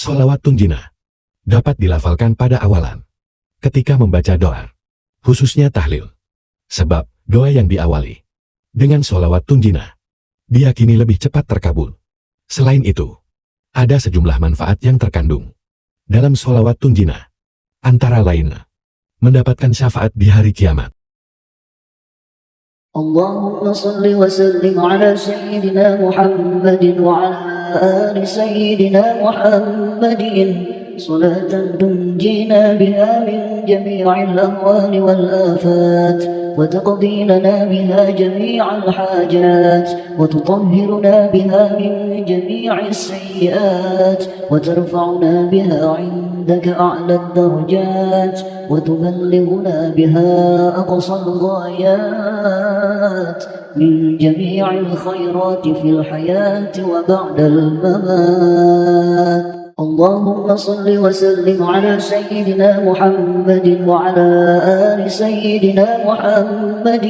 Sholawatun Jinnah dapat dilafalkan pada awalan ketika membaca doa, khususnya tahlil. Sebab doa yang diawali dengan sholawatun Jinnah diyakini lebih cepat terkabul. Selain itu, ada sejumlah manfaat yang terkandung dalam sholawatun Jinnah, antara lain mendapatkan syafaat di hari kiamat. Allahumma salli wa sallim ala sayyidina Muhammadin wa ala ali sayyidina Muhammadin salatan tunjina biha min jami'il ahwali wal afat وتقضي لنا بها جميع الحاجات وتطهرنا بها من جميع السيئات وترفعنا بها عندك أعلى الدرجات وتبلغنا بها أقصى الغايات من جميع الخيرات في الحياة وبعد الممات. اللهم صل وسلم على سيدنا محمد وعلى آل سيدنا محمد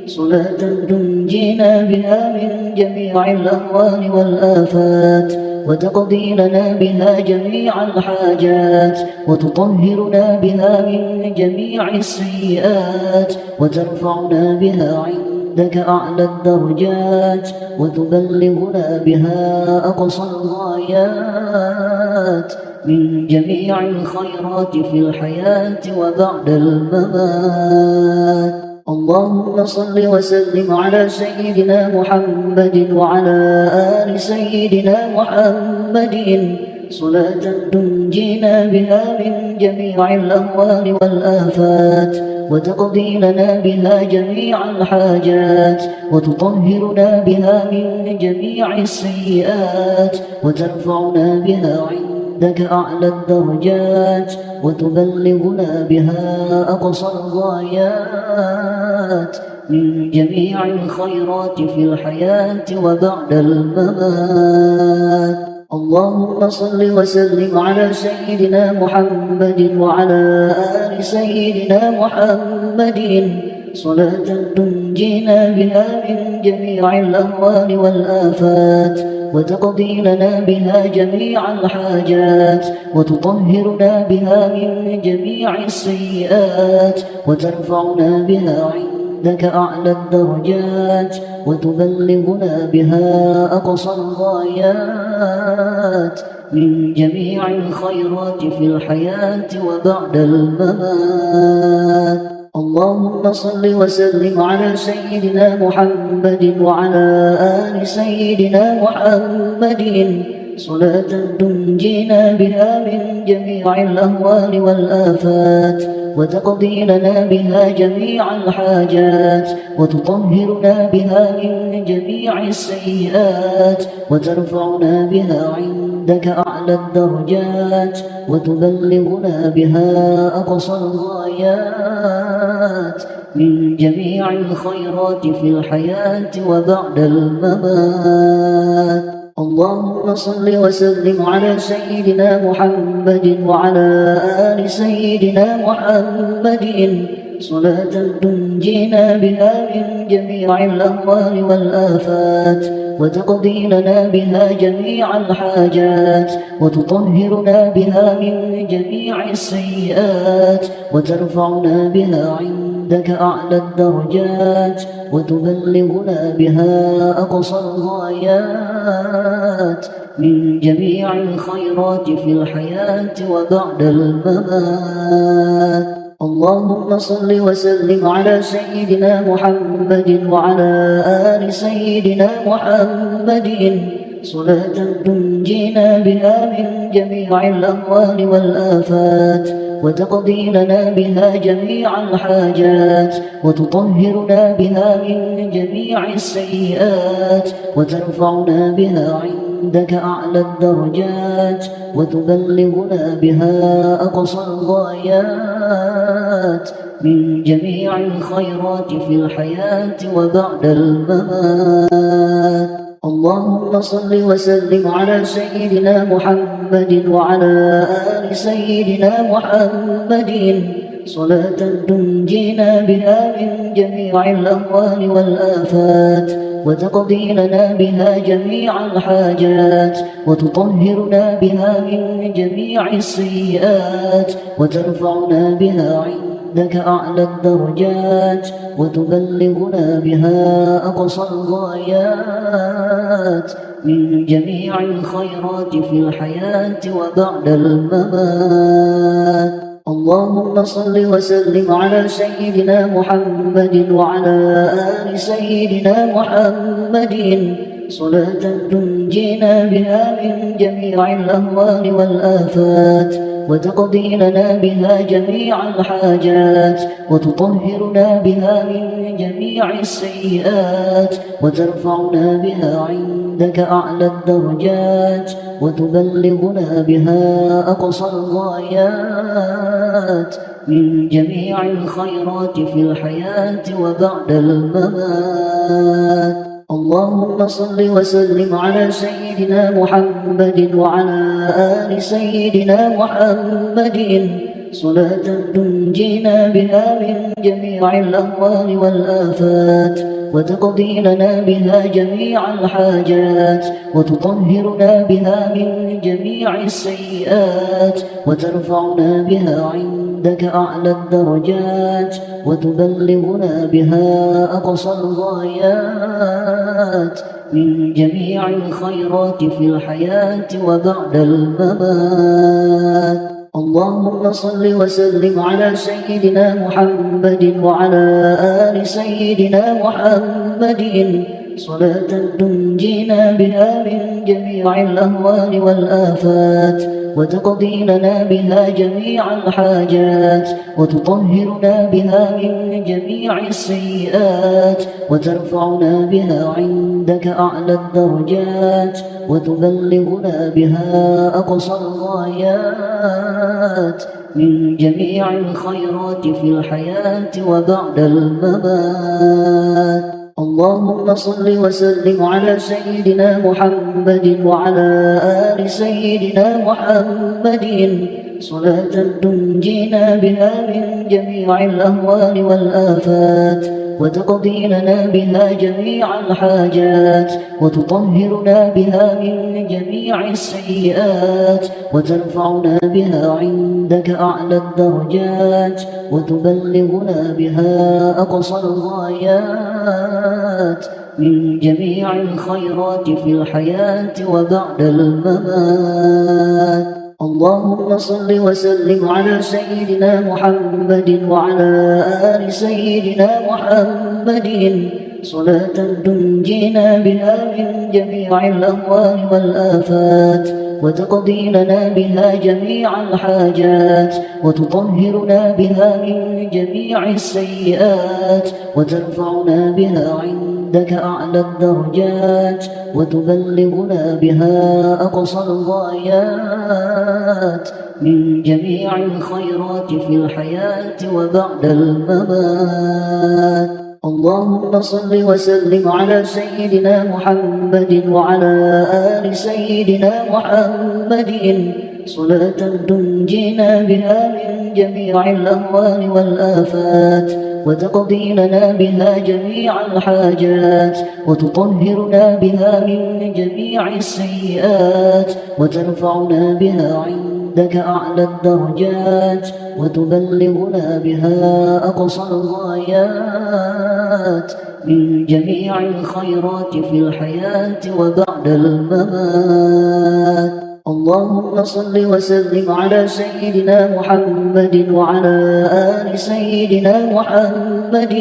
صلاة تنجينا بها من جميع الأهوال والآفات وتقضي لنا بها جميع الحاجات وتطهرنا بها من جميع السيئات وترفعنا بها عندك أعلى الدرجات وتبلغنا بها أقصى الغايات من جميع الخيرات في الحياة وبعد الممات. اللهم صل وسلم على سيدنا محمد وعلى آل سيدنا محمد صلاة تنجينا بها من جميع الأهوال والآفات وتقضي لنا بها جميع الحاجات وتطهرنا بها من جميع السيئات وترفعنا بها عندك أعلى الدرجات وتبلغنا بها أقصى الغايات من جميع الخيرات في الحياة وبعد الممات. اللهم صل وسلم على سيدنا محمد وعلى آل سيدنا محمد صلاة تنجينا بها من جميع الأهوال والآفات وتقضي لنا بها جميع الحاجات وتطهرنا بها من جميع السيئات وترفعنا بها عندك أعلى الدرجات وتبلغنا بها أقصى الغايات من جميع الخيرات في الحياة وبعد الممات. اللهم صل وسلم على سيدنا محمد وعلى آل سيدنا محمد صلاة تنجينا بها من جميع الأهوال والآفات وتقضي لنا بها جميع الحاجات وتطهرنا بها من جميع السيئات وترفعنا بها عندك أعلى الدرجات وتبلغنا بها أقصى الغايات من جميع الخيرات في الحياة وبعد الممات. اللهم صل وسلم على سيدنا محمد وعلى آل سيدنا محمد صلاة تنجينا بها من جميع الأهوال والآفات وتقضي لنا بها جميع الحاجات وتطهرنا بها من جميع السيئات وترفعنا بها عندك أعلى الدرجات وتبلغنا بها أقصى الغايات من جميع الخيرات في الحياة وبعد الممات. اللهم صل وسلم على سيدنا محمد وعلى آل سيدنا محمد صلاة تنجينا بها من جميع الأهوال والآفات وتقضي لنا بها جميع الحاجات وتطهرنا بها من جميع السيئات وترفعنا بها عندك أعلى الدرجات وتبلغنا بها أقصى الغايات من جميع الخيرات في الحياة وبعد الممات. اللهم صل وسلم على سيدنا محمد وعلى آل سيدنا محمد صلاة تنجينا بها من جميع الأهوال والآفات وتقضي لنا بها جميع الحاجات وتطهرنا بها من جميع السيئات وترفعنا بها عندك أعلى الدرجات وتبلغنا بها أقصى الغايات من جميع الخيرات في الحياة وبعد الممات. اللهم صل وسلم على سيدنا محمد وعلى آل سيدنا محمد صلاة تنجينا بها من جميع الأهوال والآفات وتقضي لنا بها جميع الحاجات وتطهرنا بها من جميع السيئات وترفعنا بها عندك أعلى الدرجات وتبلغنا بها أقصى الغايات من جميع الخيرات في الحياة وبعد الممات. اللهم صل وسلم على سيدنا محمد وعلى آل سيدنا محمد صلاة تنجينا بها من جميع الأهوال والآفات وتقضي لنا بها جميع الحاجات وتطهرنا بها من جميع السيئات وترفعنا بها عندك أعلى الدرجات وتبلغنا بها أقصى الغايات من جميع الخيرات في الحياة وبعد الممات. اللهم صل وسلم على سيدنا محمد وعلى آل سيدنا محمد صلاة تنجينا بها من جميع الأهوال والآفات وتقضي لنا بها جميع الحاجات وتطهرنا بها من جميع السيئات وترفعنا بها عندك أعلى الدرجات وتبلغنا بها أقصى الغايات من جميع الخيرات في الحياة وبعد الممات. اللهم صل وسلم على سيدنا محمد وعلى آل سيدنا محمد صلاة تنجينا بها من جميع الأهوال والآفات وتقضي لنا بها جميع الحاجات وتطهرنا بها من جميع السيئات وترفعنا بها عندك أعلى الدرجات وتبلغنا بها أقصى الغايات من جميع الخيرات في الحياة وبعد الممات. اللهم صل وسلم على سيدنا محمد وعلى آل سيدنا محمد صلاة تنجينا بها من جميع الأهوال والآفات وتقضي لنا بها جميع الحاجات وتطهرنا بها من جميع السيئات وترفعنا بها عندك أعلى الدرجات وتبلغنا بها أقصى الغايات من جميع الخيرات في الحياة وبعد الممات. اللهم صل وسلم على سيدنا محمد وعلى آل سيدنا محمد صلاة تنجينا بها من جميع الأهوال والآفات وتقضي لنا بها جميع الحاجات وتطهرنا بها من جميع السيئات وترفعنا بها عندك أعلى الدرجات وتبلغنا بها أقصى الغايات من جميع الخيرات في الحياة وبعد الممات. اللهم صل وسلم على سيدنا محمد وعلى آل سيدنا محمد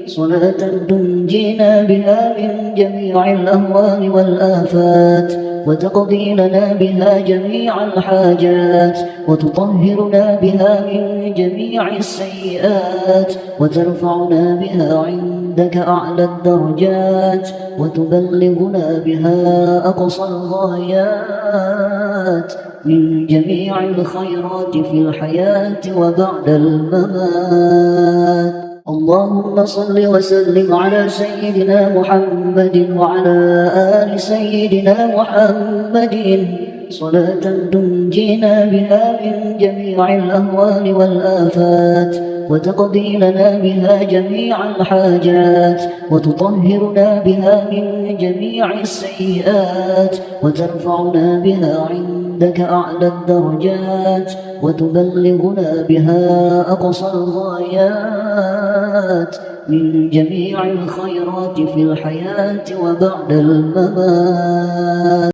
صلاة تنجينا بها من جميع الأهوال والآفات وتقضي لنا بها جميع الحاجات وتطهرنا بها من جميع السيئات وترفعنا بها عندك أعلى الدرجات وتبلغنا بها أقصى الغايات من جميع الخيرات في الحياة وبعد الممات. اللهم صل وسلم على سيدنا محمد وعلى آل سيدنا محمد صلاة تنجينا بها من جميع الأهوال والآفات وتقضي لنا بها جميع الحاجات وتطهرنا بها من جميع السيئات وترفعنا بها عندك أعلى الدرجات وتبلغنا بها أقصى الغايات من جميع الخيرات في الحياة وبعد الممات.